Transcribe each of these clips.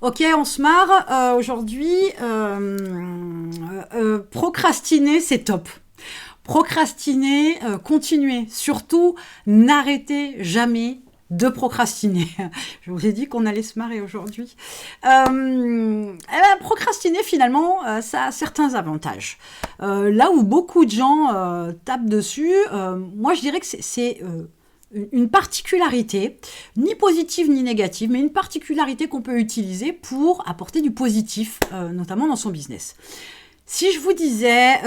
Ok, on se marre. Aujourd'hui, procrastiner, c'est top. Procrastiner, continuer. Surtout, n'arrêtez jamais de procrastiner. Je vous ai dit qu'on allait se marrer aujourd'hui. Procrastiner, finalement, ça a certains avantages. Là où beaucoup de gens tapent dessus, moi, je dirais que c'est une particularité, ni positive ni négative, mais une particularité qu'on peut utiliser pour apporter du positif, notamment dans son business. Si je vous disais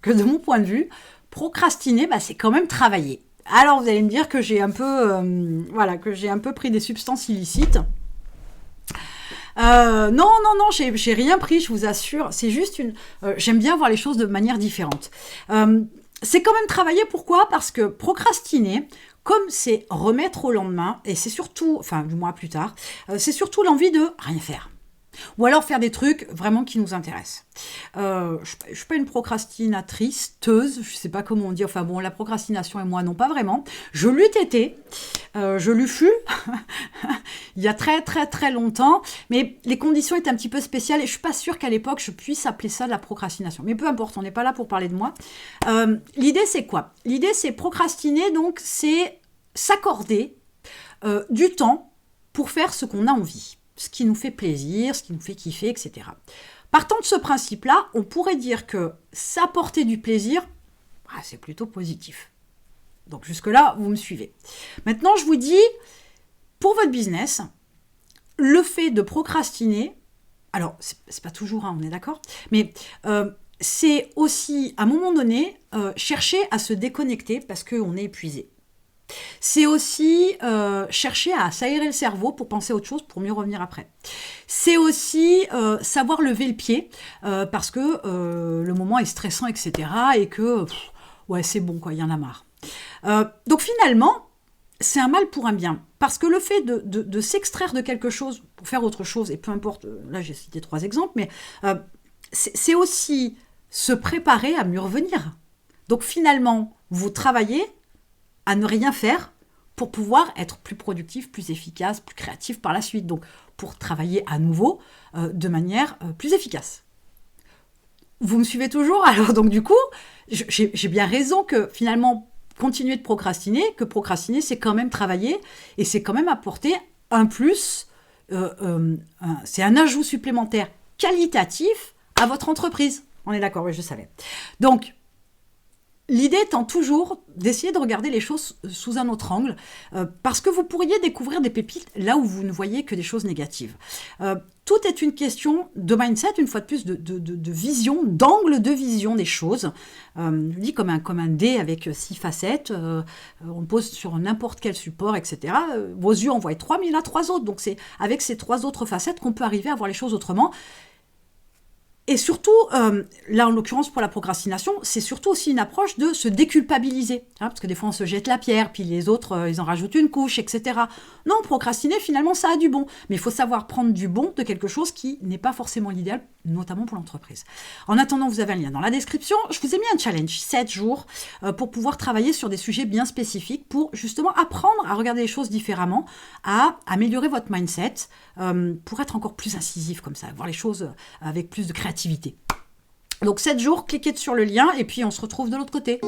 que de mon point de vue, procrastiner, c'est quand même travailler. Alors vous allez me dire que j'ai un peu pris des substances illicites. Non, j'ai rien pris, je vous assure. C'est juste j'aime bien voir les choses de manière différente. C'est quand même travailler, pourquoi ? Parce que procrastiner, comme c'est remettre au lendemain, et c'est surtout, du mois plus tard, c'est surtout l'envie de rien faire. Ou alors faire des trucs vraiment qui nous intéressent. Je suis pas une procrastinatrice, je sais pas comment on dit, la procrastination et moi, non, pas vraiment. Je l'eus été, je l'eus fus, il y a très très très longtemps, mais les conditions étaient un petit peu spéciales et je suis pas sûre qu'à l'époque je puisse appeler ça de la procrastination. Mais peu importe, on n'est pas là pour parler de moi. L'idée c'est quoi ? L'idée c'est procrastiner, donc c'est s'accorder du temps pour faire ce qu'on a envie. Ce qui nous fait plaisir, ce qui nous fait kiffer, etc. Partant de ce principe-là, on pourrait dire que s'apporter du plaisir, c'est plutôt positif. Donc jusque-là, vous me suivez. Maintenant, je vous dis, pour votre business, le fait de procrastiner, alors c'est pas toujours, on est d'accord, mais c'est aussi, à un moment donné, chercher à se déconnecter parce qu'on est épuisé. C'est aussi chercher à s'aérer le cerveau pour penser à autre chose, pour mieux revenir après. C'est aussi savoir lever le pied parce que le moment est stressant, etc. Et que, c'est bon, il y en a marre. Donc finalement, c'est un mal pour un bien. Parce que le fait de s'extraire de quelque chose pour faire autre chose, et peu importe, là j'ai cité 3 exemples, mais c'est aussi se préparer à mieux revenir. Donc finalement, vous travaillez à ne rien faire pour pouvoir être plus productif, plus efficace, plus créatif par la suite. Donc, pour travailler à nouveau de manière plus efficace. Vous me suivez toujours ? Alors, donc du coup, j'ai bien raison que finalement, continuer de procrastiner, que procrastiner, c'est quand même travailler et c'est quand même apporter un plus, c'est un ajout supplémentaire qualitatif à votre entreprise. On est d'accord ? Oui, je savais. Donc, l'idée étant toujours d'essayer de regarder les choses sous un autre angle, parce que vous pourriez découvrir des pépites là où vous ne voyez que des choses négatives. Tout est une question de mindset, une fois de plus, de vision, d'angle de vision des choses. Je dis comme un dé avec 6 facettes, on le pose sur n'importe quel support, etc. Vos yeux en voient 3, mais il y en a 3 autres. Donc c'est avec ces 3 autres facettes qu'on peut arriver à voir les choses autrement. Et surtout, là en l'occurrence pour la procrastination, c'est surtout aussi une approche de se déculpabiliser. Parce que des fois on se jette la pierre, puis les autres ils en rajoutent une couche, etc. Non, procrastiner finalement ça a du bon. Mais il faut savoir prendre du bon de quelque chose qui n'est pas forcément l'idéal, notamment pour l'entreprise. En attendant, vous avez un lien dans la description. Je vous ai mis un challenge, 7 jours, pour pouvoir travailler sur des sujets bien spécifiques, pour justement apprendre à regarder les choses différemment, à améliorer votre mindset, pour être encore plus incisif comme ça, voir les choses avec plus de créativité. Donc 7 jours, cliquez sur le lien et puis on se retrouve de l'autre côté.